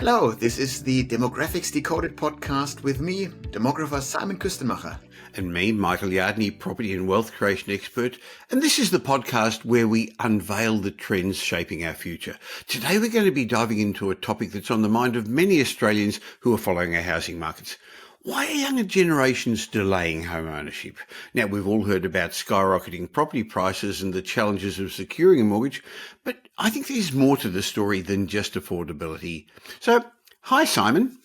Hello, this is the Demographics Decoded podcast with me, demographer Simon Küstenmacher. And me, Michael Yardney, property and wealth creation expert. And this is the podcast where we unveil the trends shaping our future. Today we're going to be diving into a topic that's on the mind of many Australians who are following our housing markets. Why are younger generations delaying home ownership? Now, we've all heard about skyrocketing property prices and the challenges of securing a mortgage, but I think there's more to the story than just affordability. So, hi, Simon.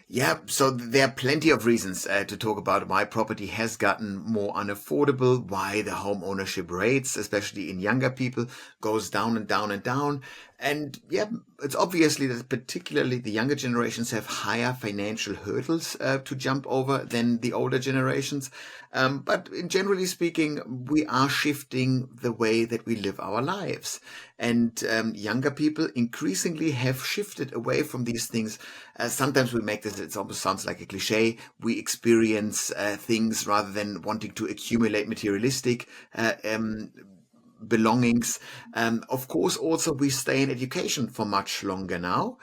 Yeah, so there are plenty of reasons to talk about why property has gotten more unaffordable, why the home ownership rates, especially in younger people, goes down and down and down. And yeah, it's obviously that particularly the younger generations have higher financial hurdles to jump over than the older generations. But in generally speaking, we are shifting the way that we live our lives. And younger people increasingly have shifted away from these things. Sometimes we make this, it almost sounds like a cliche. We experience things rather than wanting to accumulate materialistic belongings. Of course, also we stay in education for much longer now.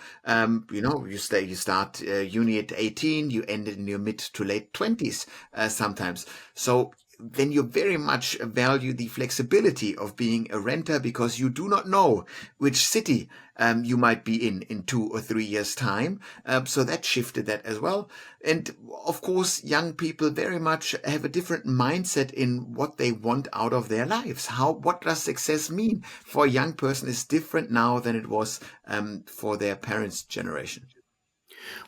You start uni at 18, you end in your mid to late 20s sometimes. So then you very much value the flexibility of being a renter because you do not know which city you might be in 2 or 3 years' time. So that shifted that as well. And of course, young people very much have a different mindset in what they want out of their lives. What does success mean for a young person is different now than it was for their parents' generation.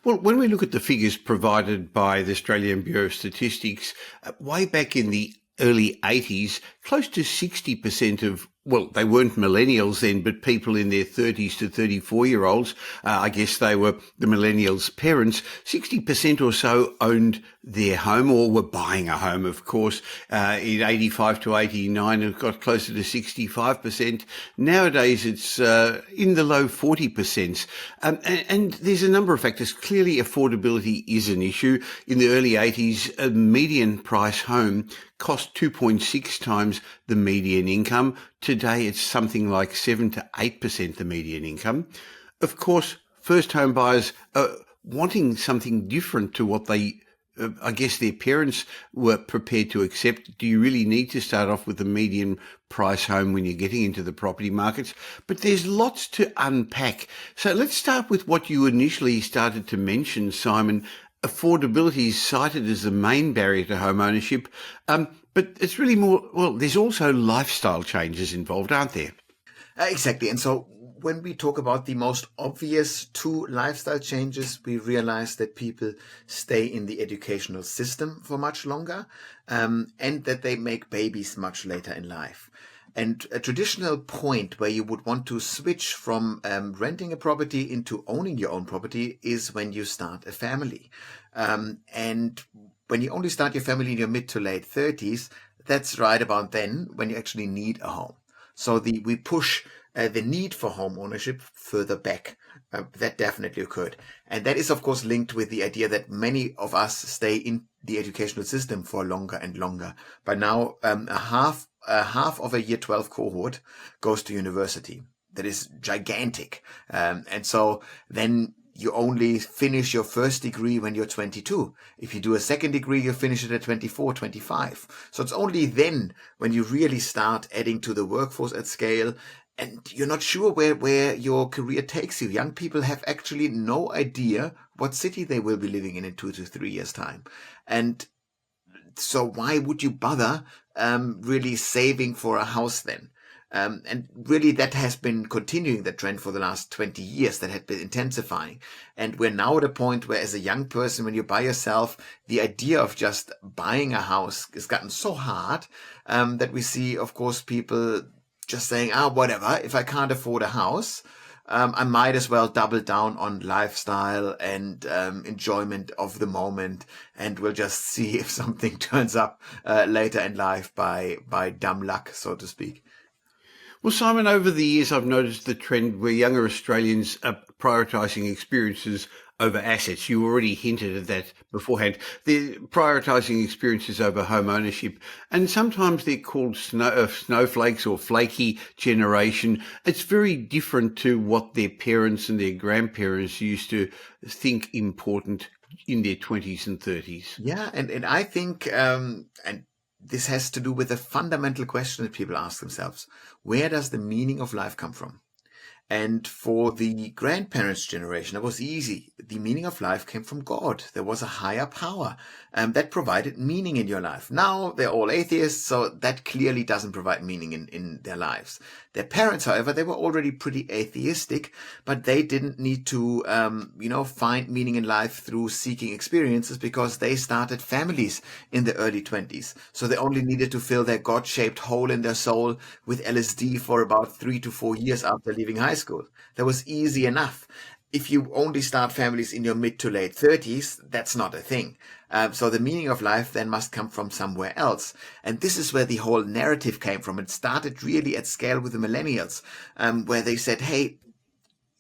Well, when we look at the figures provided by the Australian Bureau of Statistics, way back in the early 80s, close to 60% of, well, they weren't millennials then, but people in their 30s to 34-year-olds, I guess they were the millennials' parents, 60% or so owned their home or were buying a home, of course. In 85 to 89, it got closer to 65%. Nowadays, it's in the low 40%. And there's a number of factors. Clearly, affordability is an issue. In the early 80s, a median price home cost 2.6 times the median income. Today, it's something like 7 to 8% the median income. Of course, first home buyers are wanting something different to what I guess their parents were prepared to accept. Do you really need to start off with a median price home when you're getting into the property markets? But there's lots to unpack. So let's start with what you initially started to mention, Simon. Affordability is cited as the main barrier to home ownership, but it's really more, well, there's also lifestyle changes involved, aren't there? Exactly. And so when we talk about the most obvious two lifestyle changes, we realize that people stay in the educational system for much longer, and that they make babies much later in life. And a traditional point where you would want to switch from renting a property into owning your own property is when you start a family. And when you only start your family in your mid to late 30s, that's right about then when you actually need a home. So we push the need for home ownership further back. That definitely occurred. And that is, of course, linked with the idea that many of us stay in the educational system for longer and longer. By now, half of a year 12 cohort goes to university. That is gigantic. And so then you only finish your first degree when you're 22. If you do a second degree, you finish it at 24, 25. So it's only then when you really start adding to the workforce at scale, and you're not sure where your career takes you. Young people have actually no idea what city they will be living in 2 to 3 years' time. And so why would you bother really saving for a house then? And really that has been continuing the trend for the last 20 years, that had been intensifying. And we're now at a point where as a young person, when you're by yourself, the idea of just buying a house has gotten so hard that we see, of course, people just saying, whatever, if I can't afford a house, I might as well double down on lifestyle and enjoyment of the moment, and we'll just see if something turns up later in life by dumb luck, so to speak. Well, Simon, over the years, I've noticed the trend where younger Australians are prioritising experiences over assets. You already hinted at that beforehand. They're prioritising experiences over home ownership, and sometimes they're called snowflakes or flaky generation. It's very different to what their parents and their grandparents used to think important in their 20s and 30s. Yeah, and I think, and this has to do with a fundamental question that people ask themselves: where does the meaning of life come from? And for the grandparents' generation, it was easy. The meaning of life came from God. There was a higher power that provided meaning in your life. Now they're all atheists, so that clearly doesn't provide meaning in their lives. Their parents, however, they were already pretty atheistic, but they didn't need to, find meaning in life through seeking experiences because they started families in the early 20s. So they only needed to fill their God-shaped hole in their soul with LSD for about 3 to 4 years after leaving high school. That was easy enough. If you only start families in your mid to late 30s, that's not a thing. So the meaning of life then must come from somewhere else. And this is where the whole narrative came from. It started really at scale with the millennials, where they said, hey,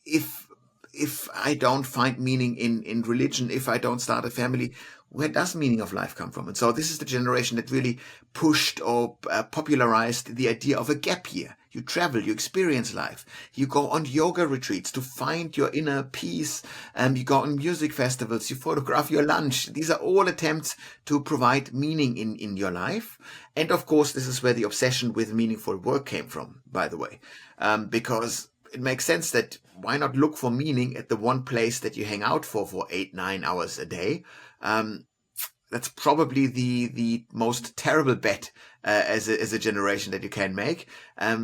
if I don't find meaning in religion, if I don't start a family, where does meaning of life come from? And so this is the generation that really pushed or popularized the idea of a gap year. You travel, you experience life. You go on yoga retreats to find your inner peace. You go on music festivals, you photograph your lunch. These are all attempts to provide meaning in your life. And of course, this is where the obsession with meaningful work came from, by the way, because it makes sense that why not look for meaning at the one place that you hang out for 8, 9 hours a day? That's probably the most terrible bet as a generation that you can make.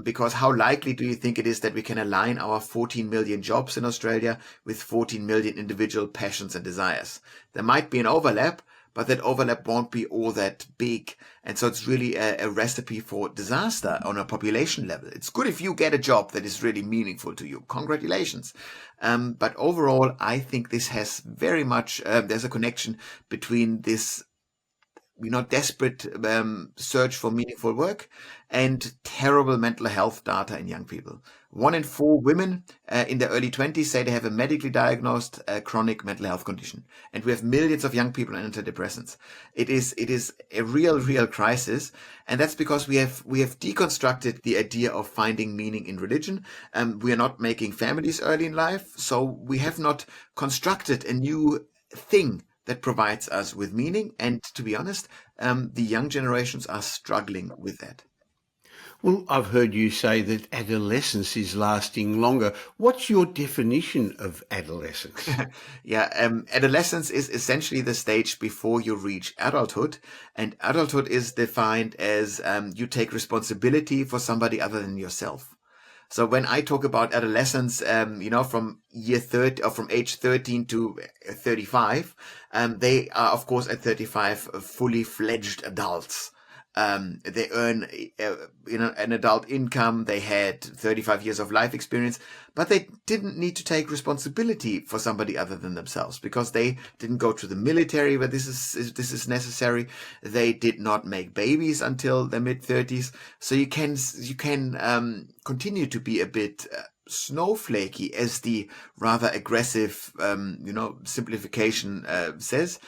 Because how likely do you think it is that we can align our 14 million jobs in Australia with 14 million individual passions and desires? There might be an overlap, but that overlap won't be all that big. And so it's really a recipe for disaster on a population level. It's good if you get a job that is really meaningful to you. Congratulations. But overall, I think this has very much, there's a connection between this desperate search for meaningful work and terrible mental health data in young people. 1 in 4 women in their early 20s say they have a medically diagnosed chronic mental health condition. And we have millions of young people on antidepressants. It is a real crisis. And that's because we have deconstructed the idea of finding meaning in religion. We are not making families early in life. So we have not constructed a new thing that provides us with meaning. And to be honest, the young generations are struggling with that. Well, I've heard you say that adolescence is lasting longer. What's your definition of adolescence? Yeah, adolescence is essentially the stage before you reach adulthood. And adulthood is defined as you take responsibility for somebody other than yourself. So when I talk about adolescence, from year 30 or from age 13 to 35, they are, of course, at 35, fully fledged adults. They earn, an adult income. They had 35 years of life experience, but they didn't need to take responsibility for somebody other than themselves because they didn't go to the military where this is necessary. They did not make babies until their mid-30s. So you can continue to be a bit snowflakey, as the rather aggressive, simplification says.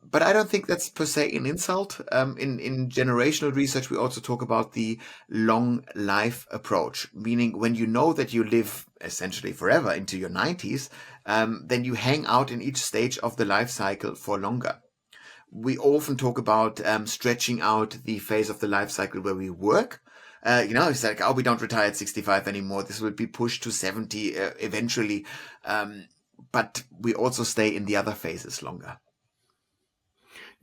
But I don't think that's per se an insult. In generational research, we also talk about the long life approach, meaning when you know that you live essentially forever into your 90s, then you hang out in each stage of the life cycle for longer. We often talk about stretching out the phase of the life cycle where we work. It's like, oh, we don't retire at 65 anymore. This will be pushed to 70 eventually. But we also stay in the other phases longer.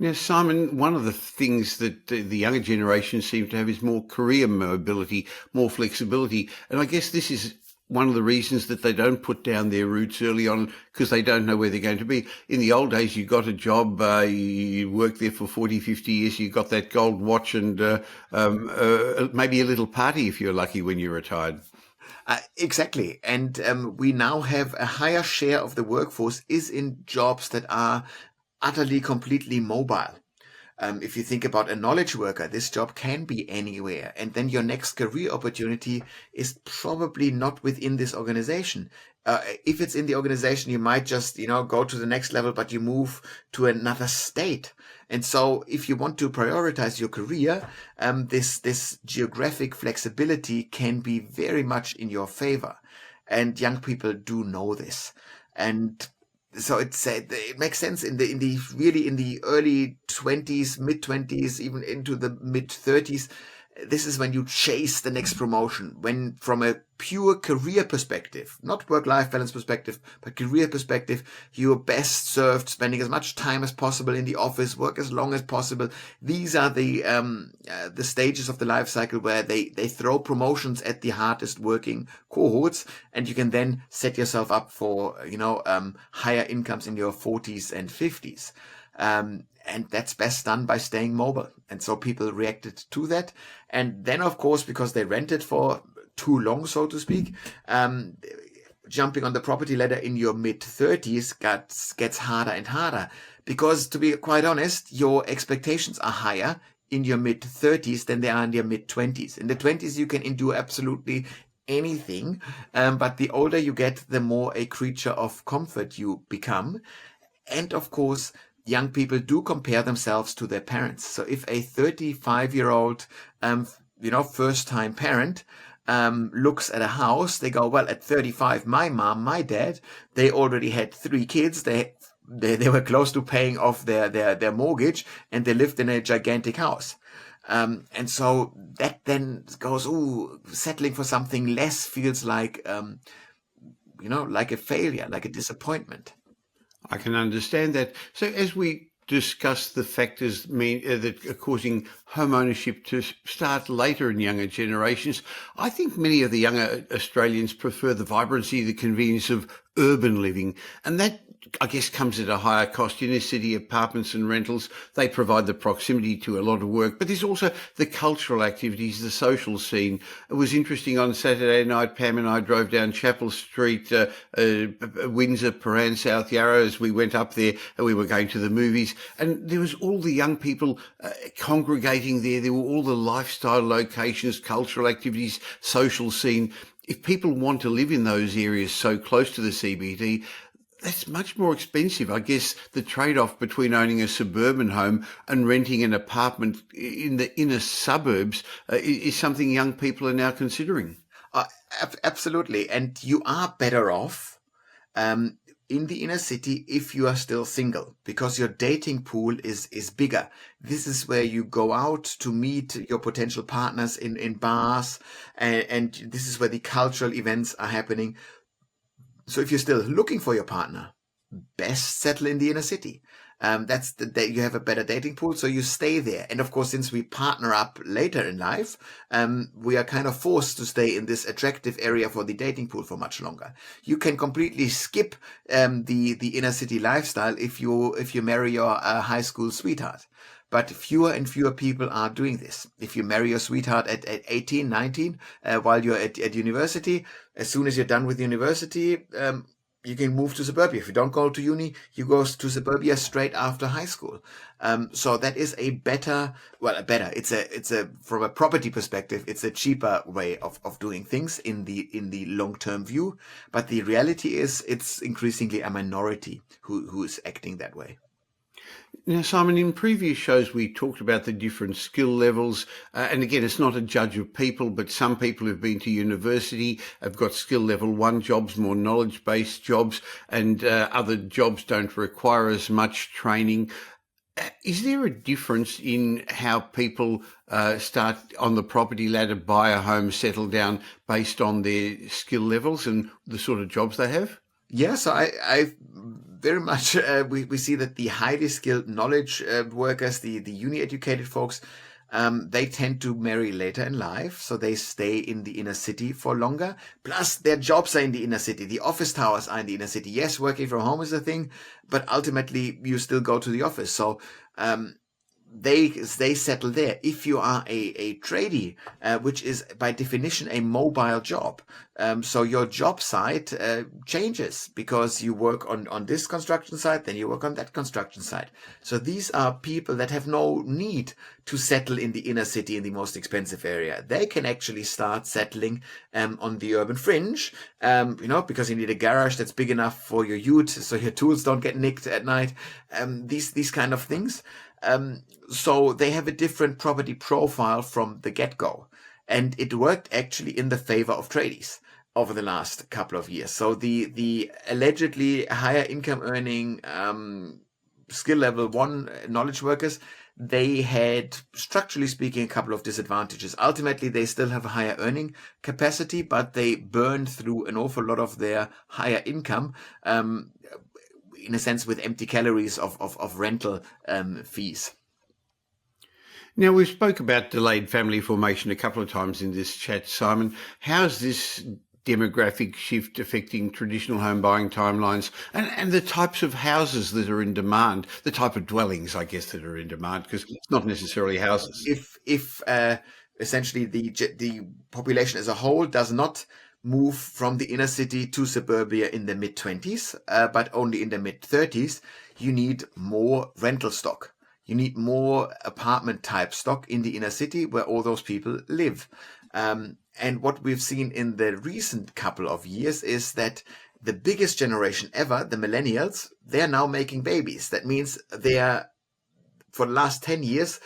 Now, Simon, one of the things that the younger generation seem to have is more career mobility, more flexibility. And I guess this is one of the reasons that they don't put down their roots early on, because they don't know where they're going to be. In the old days, you got a job, you worked there for 40, 50 years, you got that gold watch and maybe a little party if you're lucky when you retired. Exactly. And we now have a higher share of the workforce is in jobs that are utterly, completely mobile. If you think about a knowledge worker, this job can be anywhere. And then your next career opportunity is probably not within this organization. If it's in the organization, you might just, go to the next level, but you move to another state. And so if you want to prioritize your career, this geographic flexibility can be very much in your favor. And young people do know this. And so it makes sense in the early 20s, mid 20s, even into the mid 30s. This is when you chase the next promotion. When, from a pure career perspective, not work-life balance perspective, but career perspective, you're best served spending as much time as possible in the office, work as long as possible. These are the stages of the life cycle where they throw promotions at the hardest working cohorts, and you can then set yourself up for higher incomes in your 40s and 50s. And that's best done by staying mobile. And so people reacted to that. And then, of course, because they rented for too long, so to speak, jumping on the property ladder in your mid 30s gets harder and harder. Because, to be quite honest, your expectations are higher in your mid 30s than they are in your mid 20s. In the 20s, you can endure absolutely anything. But the older you get, the more a creature of comfort you become. And of course, young people do compare themselves to their parents. So if a 35-year-old, first-time parent looks at a house, they go, well, at 35, my mom, my dad, they already had 3 kids. They were close to paying off their mortgage, and they lived in a gigantic house. And so that then goes, settling for something less feels like, like a failure, like a disappointment. I can understand that. So as we discuss the factors that are causing home ownership to start later in younger generations, I think many of the younger Australians prefer the vibrancy, the convenience of urban living. And that, I guess, comes at a higher cost. Inner city apartments and rentals, they provide the proximity to a lot of work, but there's also the cultural activities, the social scene. It was interesting on Saturday night, Pam and I drove down Chapel Street, Windsor, Paran, South Yarra, as we went up there and we were going to the movies, and there was all the young people congregating there. There were all the lifestyle locations, cultural activities, social scene. If people want to live in those areas so close to the CBD, that's much more expensive. I guess the trade-off between owning a suburban home and renting an apartment in the inner suburbs is something young people are now considering. Absolutely. And you are better off in the inner city if you are still single, because your dating pool is bigger. This is where you go out to meet your potential partners in bars, and this is where the cultural events are happening. So if you're still looking for your partner, best settle in the inner city. That's you have a better dating pool, so you stay there. And of course, since we partner up later in life, we are kind of forced to stay in this attractive area for the dating pool for much longer. You can completely skip the inner city lifestyle if you marry your high school sweetheart. But fewer and fewer people are doing this. If you marry your sweetheart at 18, 19, while you're at university, as soon as you're done with university, you can move to suburbia. If you don't go to uni, you go to suburbia straight after high school. So that is it's a from a property perspective, it's a cheaper way of doing things in the long-term view. But the reality is it's increasingly a minority who is acting that way. Now, Simon, in previous shows, we talked about the different skill levels. And again, it's not a judge of people, but some people who've been to university have got skill level 1 jobs, more knowledge-based jobs, and other jobs don't require as much training. Is there a difference in how people start on the property ladder, buy a home, settle down based on their skill levels and the sort of jobs they have? Yeah, so I very much we see that the highly skilled knowledge workers, the uni educated folks, they tend to marry later in life, so they stay in the inner city for longer. Plus, their jobs are in the inner city. The office towers are in the inner city. Yes, working from home is a thing, but ultimately you still go to the office. So they settle there. If you are a tradie, which is by definition a mobile job, so your job site changes because you work on this construction site, then you work on that construction site. So these are people that have no need to settle in the inner city in the most expensive area. They can actually start settling on the urban fringe, because you need a garage that's big enough for your ute, so your tools don't get nicked at night. These kind of things. So they have a different property profile from the get-go. And it worked actually in the favor of tradies over the last couple of years. So the allegedly higher income earning skill level 1 knowledge workers, they had, structurally speaking, a couple of disadvantages. Ultimately, they still have a higher earning capacity, but they burned through an awful lot of their higher income, in a sense, with empty calories of rental fees. Now, we've spoke about delayed family formation a couple of times in this chat, Simon. How's this demographic shift affecting traditional home buying timelines and the types of houses that are in demand, the type of dwellings, I guess, that are in demand, because it's not necessarily houses. If essentially the population as a whole does not move from the inner city to suburbia in the mid-20s, but only in the mid-30s, you need more rental stock. You need more apartment type stock in the inner city where all those people live. And what we've seen in the recent couple of years is that the biggest generation ever, the millennials, they're now making babies. That means for the last 10 years,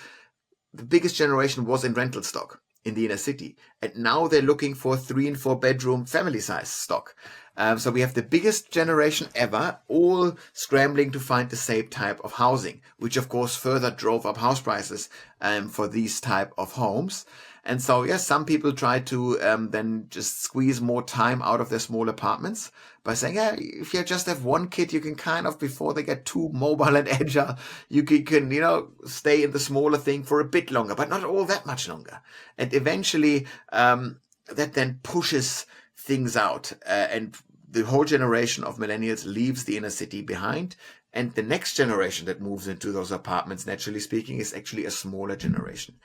the biggest generation was in rental stock in the inner city. And now they're looking for 3 and 4 bedroom family size stock. So we have the biggest generation ever, all scrambling to find the same type of housing, which of course further drove up house prices for these type of homes. And so, yes, some people try to then just squeeze more time out of their small apartments by saying, yeah, if you just have one kid, you can kind of, before they get too mobile and agile, you can stay in the smaller thing for a bit longer, but not all that much longer. And eventually that then pushes things out, and the whole generation of millennials leaves the inner city behind. And the next generation that moves into those apartments, naturally speaking, is actually a smaller generation.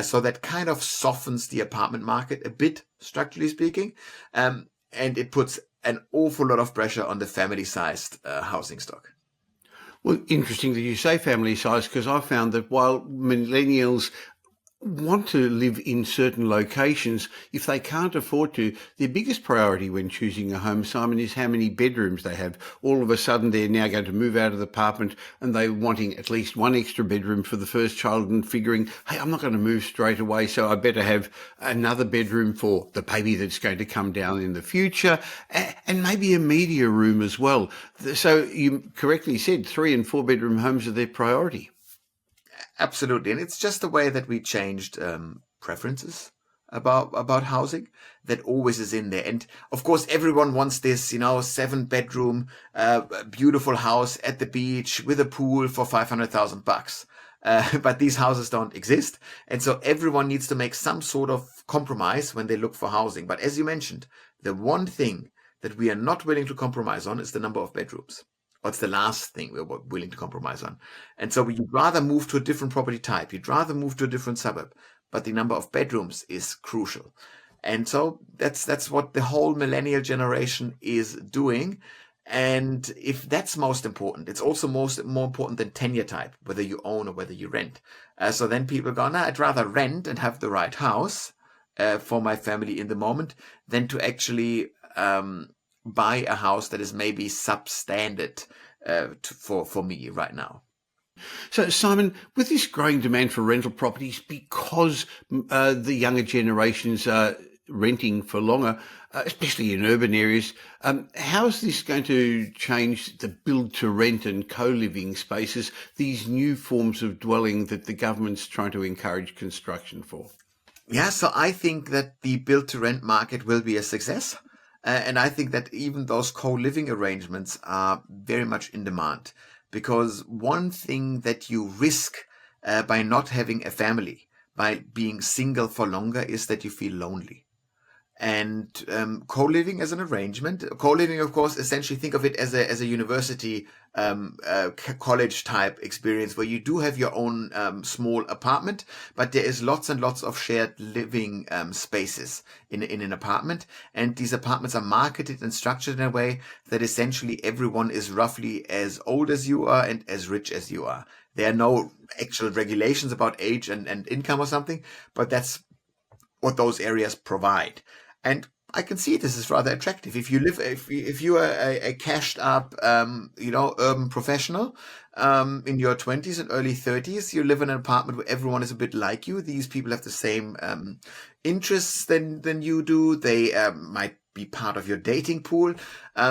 So that kind of softens the apartment market a bit, structurally speaking. And it puts an awful lot of pressure on the family-sized housing stock. Well, interesting that you say family size, because I found that while millennials want to live in certain locations, if they can't afford to, their biggest priority when choosing a home, Simon, is how many bedrooms they have. All of a sudden, they're now going to move out of the apartment and they're wanting at least one extra bedroom for the first child and figuring, hey, I'm not going to move straight away, so I better have another bedroom for the baby that's going to come down in the future, and maybe a media room as well. So you correctly said 3 and 4 bedroom homes are their priority. Absolutely. And it's just the way that we changed preferences about housing that always is in there. And of course, everyone wants this, 7-bedroom, beautiful house at the beach with a pool for $500,000. But these houses don't exist. And so everyone needs to make some sort of compromise when they look for housing. But as you mentioned, the one thing that we are not willing to compromise on is the number of bedrooms. What's the last thing we're willing to compromise on? And so you'd rather move to a different property type. You'd rather move to a different suburb. But the number of bedrooms is crucial. And so that's what the whole millennial generation is doing. And if that's most important, it's also more important than tenure type, whether you own or whether you rent. So then people go, I'd rather rent and have the right house for my family in the moment than to actually buy a house that is maybe substandard for me right now. So, Simon, with this growing demand for rental properties, because the younger generations are renting for longer, especially in urban areas, how is this going to change the build-to-rent and co-living spaces, these new forms of dwelling that the government's trying to encourage construction for? Yeah, so I think that the build-to-rent market will be a success. And I think that even those co-living arrangements are very much in demand, because one thing that you risk by not having a family, by being single for longer, is that you feel lonely. And co-living as an arrangement. Co-living, of course, essentially think of it as a university college type experience where you do have your own small apartment, but there is lots and lots of shared living spaces in an apartment. And these apartments are marketed and structured in a way that essentially everyone is roughly as old as you are and as rich as you are. There are no actual regulations about age and income or something, but that's what those areas provide. And I can see this is rather attractive. If you are a cashed up, urban professional, in your 20s and early 30s, you live in an apartment where everyone is a bit like you. These people have the same interests than you do. They might be part of your dating pool.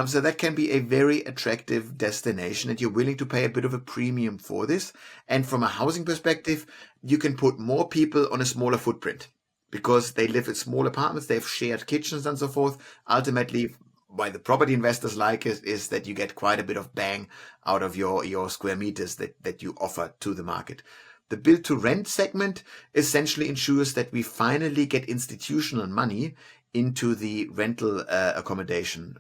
So that can be a very attractive destination, and you're willing to pay a bit of a premium for this. And from a housing perspective, you can put more people on a smaller footprint because they live in small apartments, they have shared kitchens and so forth. Ultimately, why the property investors like it is that you get quite a bit of bang out of your square meters that you offer to the market. The build to rent segment essentially ensures that we finally get institutional money into the rental accommodation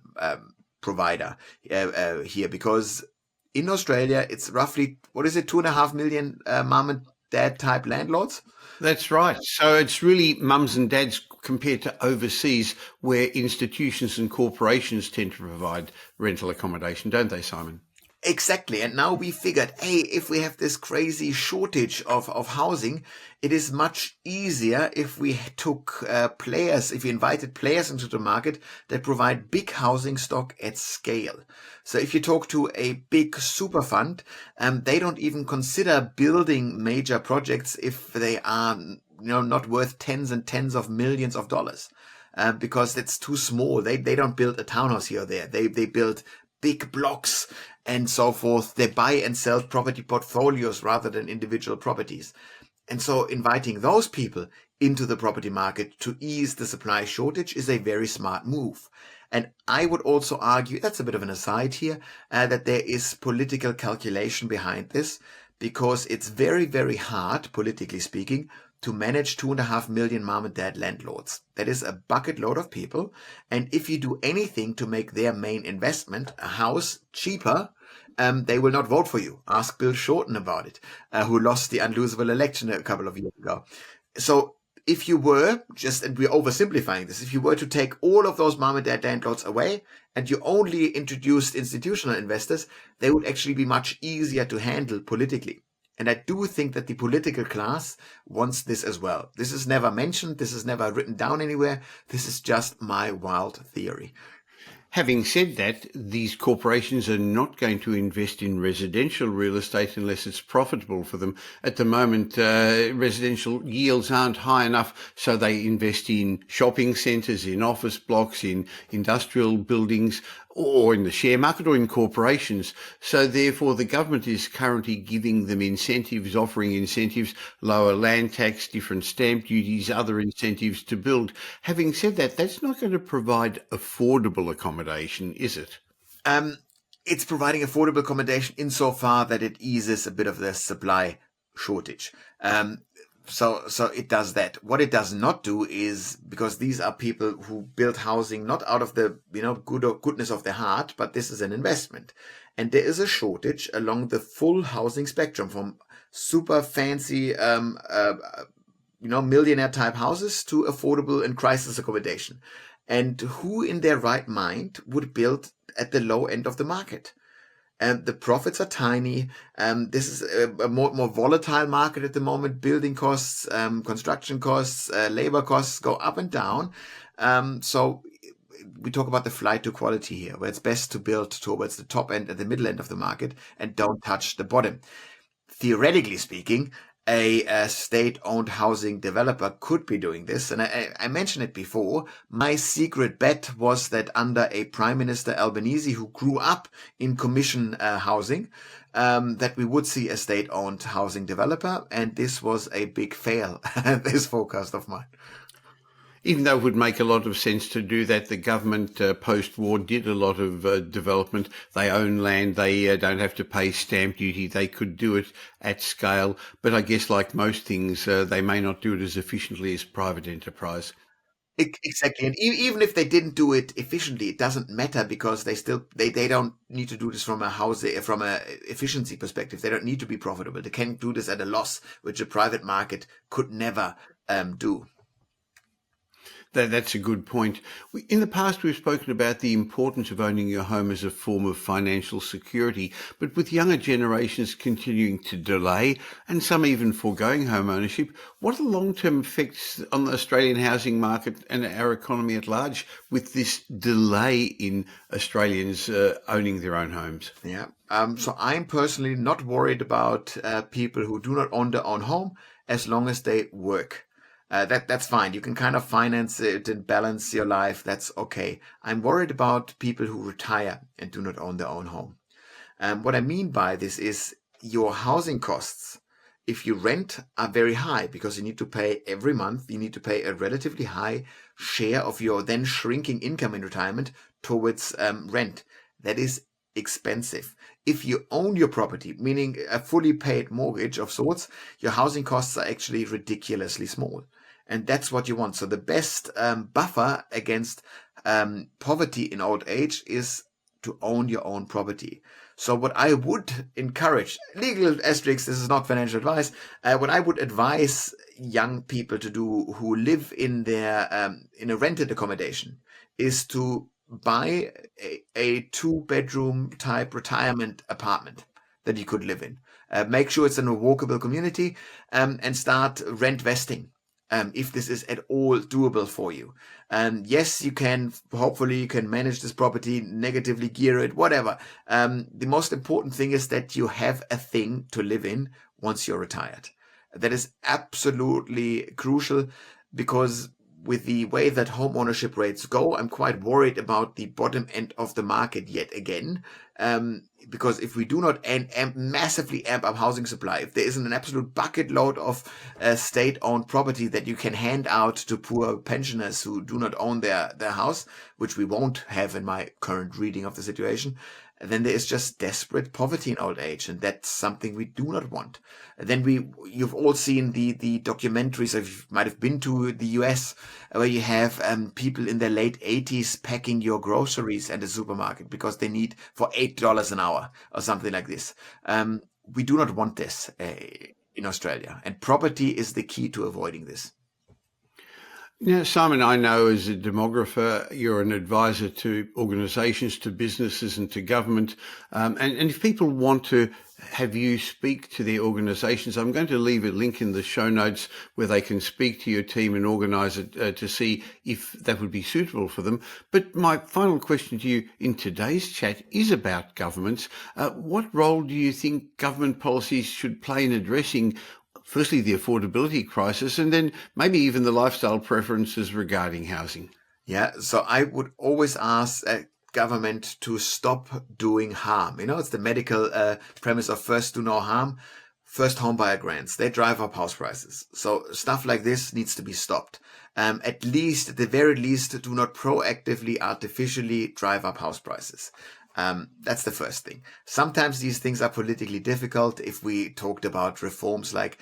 provider here, because in Australia, it's roughly, what is it, 2.5 million mom and dad type landlords. That's right. So it's really mums and dads compared to overseas where institutions and corporations tend to provide rental accommodation, don't they, Simon? Exactly. And now we figured, hey, if we have this crazy shortage of housing, it is much easier if we took if we invited players into the market that provide big housing stock at scale. So if you talk to a big super fund, they don't even consider building major projects if they are not worth tens and tens of millions of dollars. Because it's too small. They don't build a townhouse here or there. They build big blocks and so forth. They buy and sell property portfolios rather than individual properties. And so inviting those people into the property market to ease the supply shortage is a very smart move. And I would also argue, that's a bit of an aside here, that there is political calculation behind this, because it's very, very hard, politically speaking, to manage 2.5 million mom and dad landlords. That is a bucket load of people. And if you do anything to make their main investment, a house, cheaper, they will not vote for you. Ask Bill Shorten about it, who lost the unlosable election a couple of years ago. So if you were, and we're oversimplifying this, if you were to take all of those mom and dad landlords away and you only introduced institutional investors, they would actually be much easier to handle politically. And I do think that the political class wants this as well. This is never mentioned. This is never written down anywhere. This is just my wild theory. Having said that, these corporations are not going to invest in residential real estate unless it's profitable for them. At the moment, residential yields aren't high enough, so they invest in shopping centres, in office blocks, in industrial buildings, or in the share market or in corporations. So therefore, the government is currently giving them incentives, offering incentives, lower land tax, different stamp duties, other incentives to build. Having said that, that's not going to provide affordable accommodation, is it? It's providing affordable accommodation insofar that it eases a bit of the supply shortage. So it does that. What it does not do is, because these are people who build housing not out of the goodness of their heart, but this is an investment, and there is a shortage along the full housing spectrum, from super fancy millionaire type houses to affordable and crisis accommodation. And who in their right mind would build at the low end of the market? The profits are tiny. This is a more volatile market at the moment. Building costs, construction costs, labor costs go up and down. So we talk about the flight to quality here, where it's best to build towards the top end and the middle end of the market and don't touch the bottom. Theoretically speaking, a state-owned housing developer could be doing this. And I mentioned it before. My secret bet was that under a Prime Minister Albanese, who grew up in commission housing, that we would see a state-owned housing developer. And this was a big fail, this forecast of mine. Even though it would make a lot of sense to do that, the government post-war did a lot of development. They own land. They don't have to pay stamp duty. They could do it at scale. But I guess like most things, they may not do it as efficiently as private enterprise. Exactly, and even if they didn't do it efficiently, it doesn't matter because they don't need to do this from a efficiency perspective. They don't need to be profitable. They can do this at a loss, which a private market could never do. That's a good point. In the past, we've spoken about the importance of owning your home as a form of financial security, but with younger generations continuing to delay and some even foregoing home ownership, what are the long-term effects on the Australian housing market and our economy at large with this delay in Australians owning their own homes? Yeah. So I'm personally not worried about people who do not own their own home as long as they work. That's fine. You can kind of finance it and balance your life. That's okay. I'm worried about people who retire and do not own their own home. What I mean by this is your housing costs, if you rent, are very high because you need to pay every month. You need to pay a relatively high share of your then shrinking income in retirement towards rent. That is expensive. If you own your property, meaning a fully paid mortgage of sorts, your housing costs are actually ridiculously small. And that's what you want. So the best buffer against poverty in old age is to own your own property. So what I would encourage, legal asterisks, this is not financial advice, what I would advise young people to do who live in in a rented accommodation is to buy a two-bedroom type retirement apartment that you could live in. Make sure it's in a walkable community, and start rent vesting. If this is at all doable for you. Yes, you can, hopefully you can manage this property, negatively gear it, whatever. The most important thing is that you have a thing to live in once you're retired. That is absolutely crucial because with the way that home ownership rates go, I'm quite worried about the bottom end of the market yet again. Because if we do not massively amp up housing supply, if there isn't an absolute bucket load of state-owned property that you can hand out to poor pensioners who do not own their house, which we won't have in my current reading of the situation, then there is just desperate poverty in old age, and that's something we do not want. Then you've all seen the documentaries, if you might have been to the US, where you have people in their late 80s packing your groceries at the supermarket because they need for $8 an hour or something like this. We do not want this in Australia, and property is the key to avoiding this. Now, Simon, I know as a demographer, you're an advisor to organisations, to businesses and to government. And if people want to have you speak to their organisations, I'm going to leave a link in the show notes where they can speak to your team and organise it to see if that would be suitable for them. But my final question to you in today's chat is about governments. What role do you think government policies should play in addressing firstly, the affordability crisis, and then maybe even the lifestyle preferences regarding housing? Yeah, so I would always ask government to stop doing harm. It's the medical premise of first do no harm, first home buyer grants. They drive up house prices. So stuff like this needs to be stopped. At the very least, do not proactively, artificially drive up house prices. That's the first thing. Sometimes these things are politically difficult. If we talked about reforms like,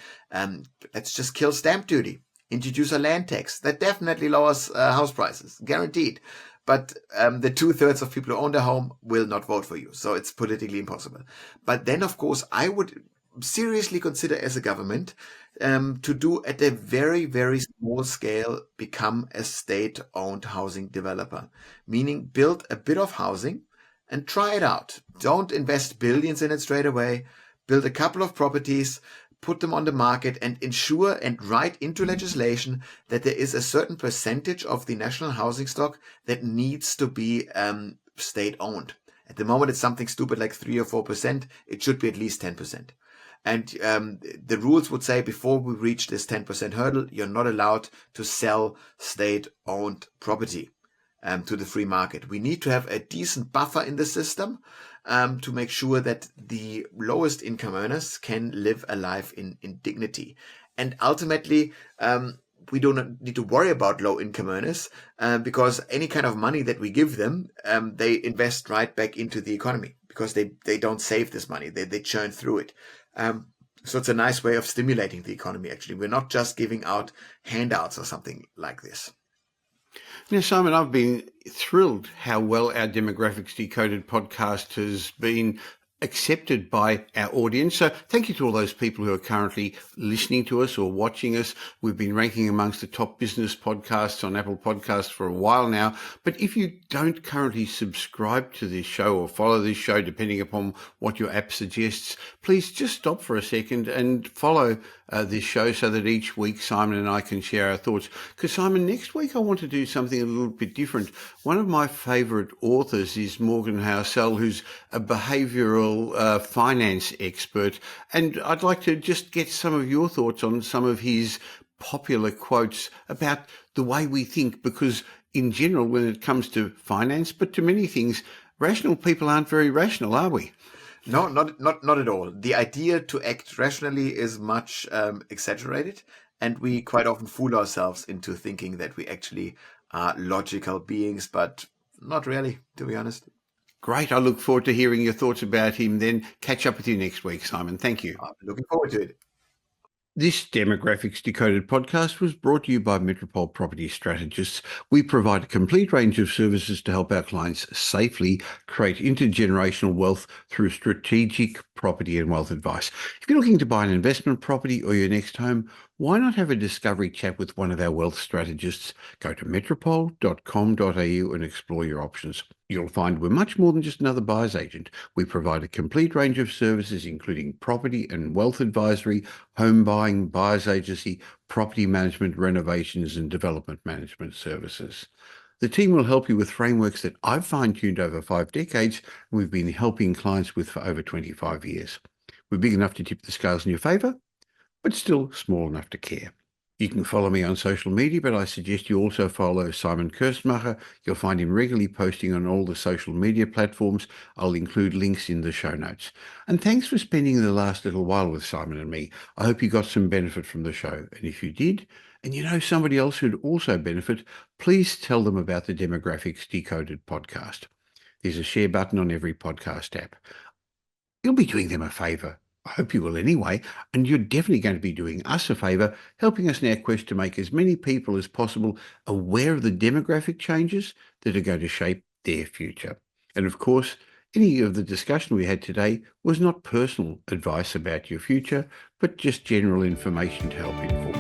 let's just kill stamp duty, introduce a land tax, that definitely lowers house prices, guaranteed. But the 2/3 of people who own their home will not vote for you. So it's politically impossible. But then, of course, I would seriously consider as a government to do at a very, very small scale, become a state-owned housing developer, meaning build a bit of housing and try it out. Don't invest billions in it straight away. Build a couple of properties, put them on the market, and ensure and write into legislation that there is a certain percentage of the national housing stock that needs to be state owned. At the moment, it's something stupid like 3 or 4%. It should be at least 10%. And the rules would say before we reach this 10% hurdle, you're not allowed to sell state-owned property to the free market. We need to have a decent buffer in the system to make sure that the lowest income earners can live a life in dignity. And ultimately, we don't need to worry about low income earners because any kind of money that we give them, they invest right back into the economy because they don't save this money. They churn through it. So it's a nice way of stimulating the economy, actually. We're not just giving out handouts or something like this. Now, Simon, I've been thrilled how well our Demographics Decoded podcast has been accepted by our audience. So thank you to all those people who are currently listening to us or watching us. We've been ranking amongst the top business podcasts on Apple Podcasts for a while now. But if you don't currently subscribe to this show or follow this show, depending upon what your app suggests, please just stop for a second and follow this show so that each week Simon and I can share our thoughts. Because Simon, next week I want to do something a little bit different. One of my favourite authors is Morgan Housel, who's a behavioural finance expert, and I'd like to just get some of your thoughts on some of his popular quotes about the way we think, because in general, when it comes to finance, but to many things, rational people aren't very rational, are we? No, not at all. The idea to act rationally is much exaggerated, and we quite often fool ourselves into thinking that we actually are logical beings, but not really, to be honest. Great. I look forward to hearing your thoughts about him then. Catch up with you next week, Simon. Thank you. I'm looking forward to it. This Demographics Decoded podcast was brought to you by Metropole Property Strategists. We provide a complete range of services to help our clients safely create intergenerational wealth through strategic property and wealth advice. If you're looking to buy an investment property or your next home, why not have a discovery chat with one of our wealth strategists? Go to metropole.com.au and explore your options. You'll find we're much more than just another buyer's agent. We provide a complete range of services, including property and wealth advisory, home buying, buyer's agency, property management, renovations, and development management services. The team will help you with frameworks that I've fine-tuned over 5 decades, and we've been helping clients with for over 25 years. We're big enough to tip the scales in your favour, but still small enough to care. You can follow me on social media, but I suggest you also follow Simon Kirstmacher. You'll find him regularly posting on all the social media platforms. I'll include links in the show notes. And thanks for spending the last little while with Simon and me. I hope you got some benefit from the show. And if you did, and you know somebody else who'd also benefit, please tell them about the Demographics Decoded podcast. There's a share button on every podcast app. You'll be doing them a favour. I hope you will anyway, and you're definitely going to be doing us a favour, helping us in our quest to make as many people as possible aware of the demographic changes that are going to shape their future. And of course, any of the discussion we had today was not personal advice about your future, but just general information to help inform.